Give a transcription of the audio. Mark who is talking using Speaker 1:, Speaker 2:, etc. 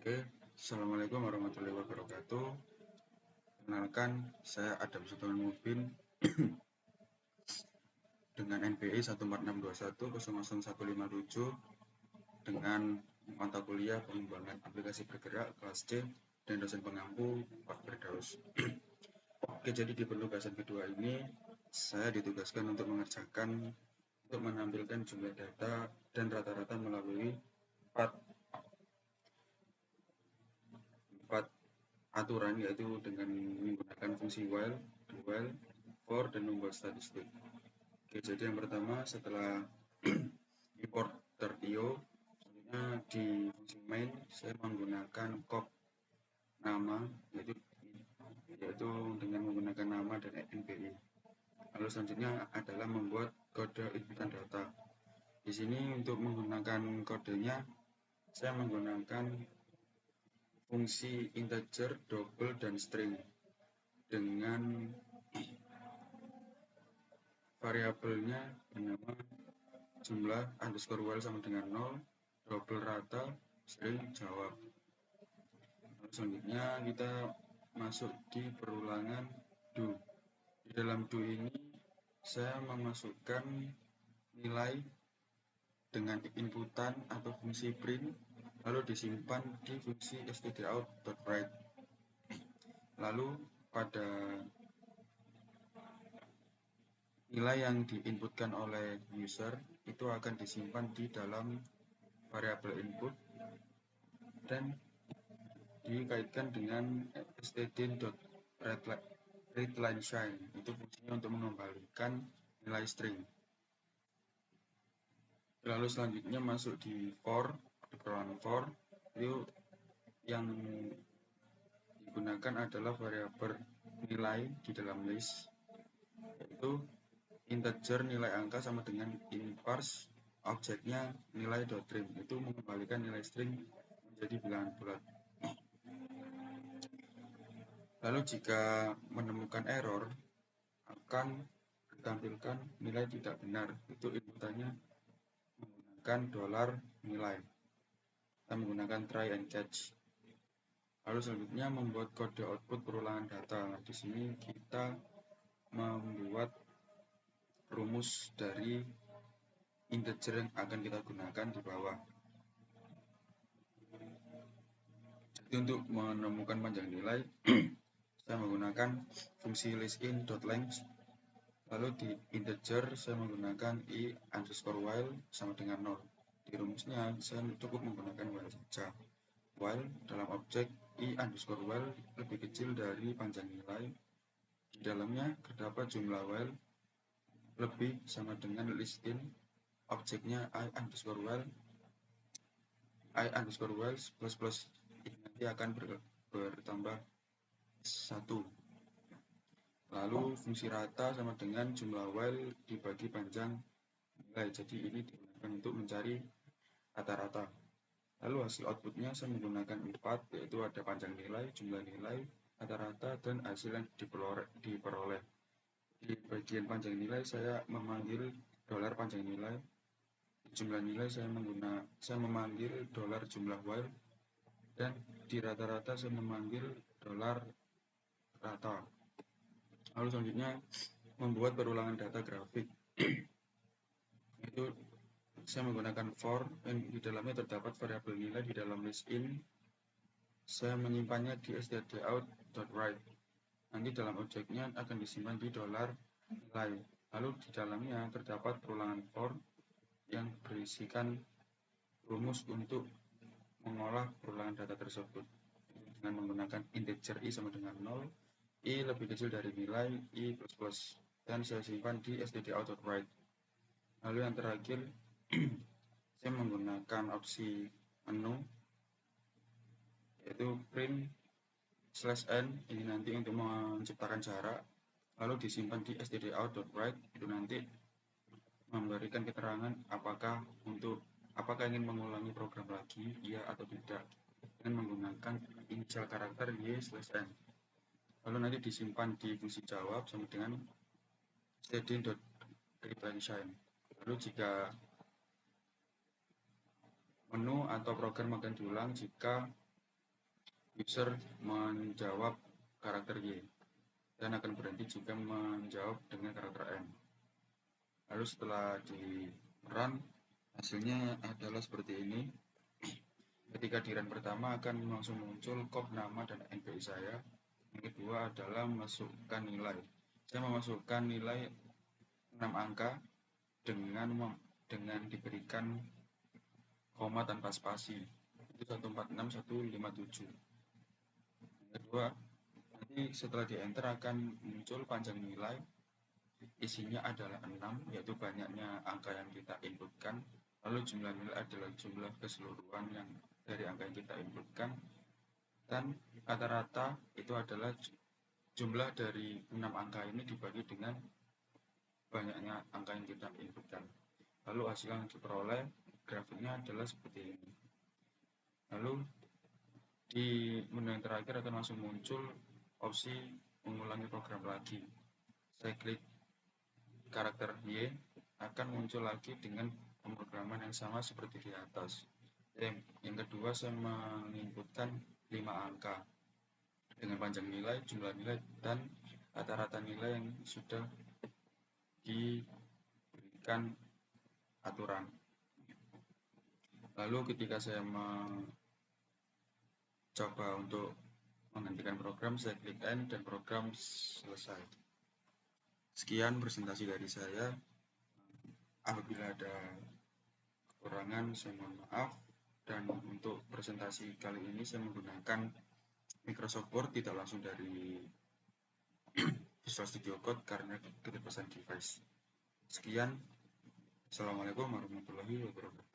Speaker 1: Oke, Assalamualaikum warahmatullahi wabarakatuh. Kenalkan, saya Adam Sultan Mubin dengan NPI 14621000157 dengan mata kuliah pengembangan aplikasi bergerak kelas C dan dosen pengampu Pak Firdaus. Oke, jadi di penugasan kedua ini saya ditugaskan untuk menampilkan jumlah data dan rata-rata melalui empat aturan, yaitu dengan menggunakan fungsi while, do while, for, dan membuat statistik. Oke, jadi yang pertama setelah import .io, selanjutnya di fungsi main saya menggunakan kop nama, yaitu dengan menggunakan nama dan NPI. Lalu selanjutnya adalah membuat kode inputan data. Di sini untuk menggunakan kodenya saya menggunakan fungsi integer, double, dan string dengan variabelnya bernama jumlah underscore while sama dengan 0, double rata, string jawab. Lalu selanjutnya kita masuk di perulangan do. Di dalam do ini saya memasukkan nilai dengan inputan atau fungsi print, lalu disimpan di fungsi stdout.write. Lalu pada nilai yang diinputkan oleh user itu akan disimpan di dalam variabel input dan dikaitkan dengan std.readLineShine. Itu fungsinya untuk mengembalikan nilai string. Lalu selanjutnya masuk di for, di perulangan for, itu yang digunakan adalah variabel nilai di dalam list, yaitu integer nilai angka sama dengan inparse, objeknya nilai.trim, itu mengembalikan nilai string menjadi bilangan bulat. Lalu jika menemukan error akan ditampilkan nilai tidak benar, itu inputannya menggunakan $nilai. Kita menggunakan try and catch. Lalu selanjutnya membuat kode output perulangan data. Di sini kita membuat rumus dari integer yang akan kita gunakan di bawah. Jadi untuk menemukan panjang nilai, saya menggunakan fungsi listin.length. Lalu di integer saya menggunakan i underscore while sama dengan 0. Di rumusnya saya cukup menggunakan while saja. While dalam objek i underscore while lebih kecil dari panjang nilai. Di dalamnya terdapat jumlah while lebih sama dengan listin, objeknya i underscore while plus ini nanti akan bertambah 1. Lalu fungsi rata sama dengan jumlah while dibagi panjang nilai. Jadi ini digunakan untuk mencari rata-rata. Lalu hasil outputnya saya menggunakan 4, yaitu ada panjang nilai, jumlah nilai, rata-rata, dan hasil yang diperoleh. Di bagian panjang nilai saya memanggil dolar panjang nilai. Di jumlah nilai saya memanggil dolar jumlah while, dan di rata-rata saya memanggil dolar rata. Lalu selanjutnya membuat perulangan data grafik. Itu saya menggunakan for, dan di dalamnya terdapat variabel nilai di dalam list in. Saya menyimpannya di stdout.write. Nanti dalam objeknya akan disimpan di dolar nilai. Lalu di dalamnya terdapat perulangan for yang berisikan rumus untuk mengolah perulangan data tersebut dengan menggunakan integer i sama dengan 0, i lebih kecil dari nilai i plus, dan saya simpan di stdout.write. Lalu yang terakhir saya menggunakan opsi menu, yaitu print /n, ini nanti untuk menciptakan jarak, lalu disimpan di stdout.write. Itu nanti memberikan keterangan apakah ingin mengulangi program lagi, iya atau tidak, dengan menggunakan inisial karakter y/n. Lalu nanti disimpan di fungsi jawab sama dengan std.readLineShine. Lalu jika menu atau program akan diulang jika user menjawab karakter Y dan akan berhenti jika menjawab dengan karakter M. Lalu setelah di run, hasilnya adalah seperti ini. Ketika di run pertama akan langsung muncul kop nama dan NPI saya. Yang kedua adalah masukkan nilai. Saya memasukkan nilai 6 angka dengan diberikan koma tanpa spasi. Itu 146157. Yang kedua, nanti setelah di enter akan muncul panjang nilai. Isinya adalah 6, yaitu banyaknya angka yang kita inputkan. Lalu jumlah nilai adalah jumlah keseluruhan yang dari angka yang kita inputkan. Dan rata-rata itu adalah jumlah dari 6 angka ini dibagi dengan banyaknya angka yang kita inputkan. Lalu hasil yang diperoleh grafiknya adalah seperti ini. Lalu di menu yang terakhir akan langsung muncul opsi mengulangi program lagi. Saya klik karakter Y, akan muncul lagi dengan pemrograman yang sama seperti di atas. Yang kedua, saya menginputkan 5 angka dengan panjang nilai, jumlah nilai, dan rata-rata nilai yang sudah diberikan aturan. Lalu ketika saya mencoba untuk menghentikan program, saya klik End dan program selesai. Sekian presentasi dari saya. Apabila ada kekurangan, saya mohon maaf. Dan untuk presentasi kali ini saya menggunakan Microsoft Word, tidak langsung dari Visual Studio Code karena keterbatasan device. Sekian. Assalamualaikum warahmatullahi wabarakatuh.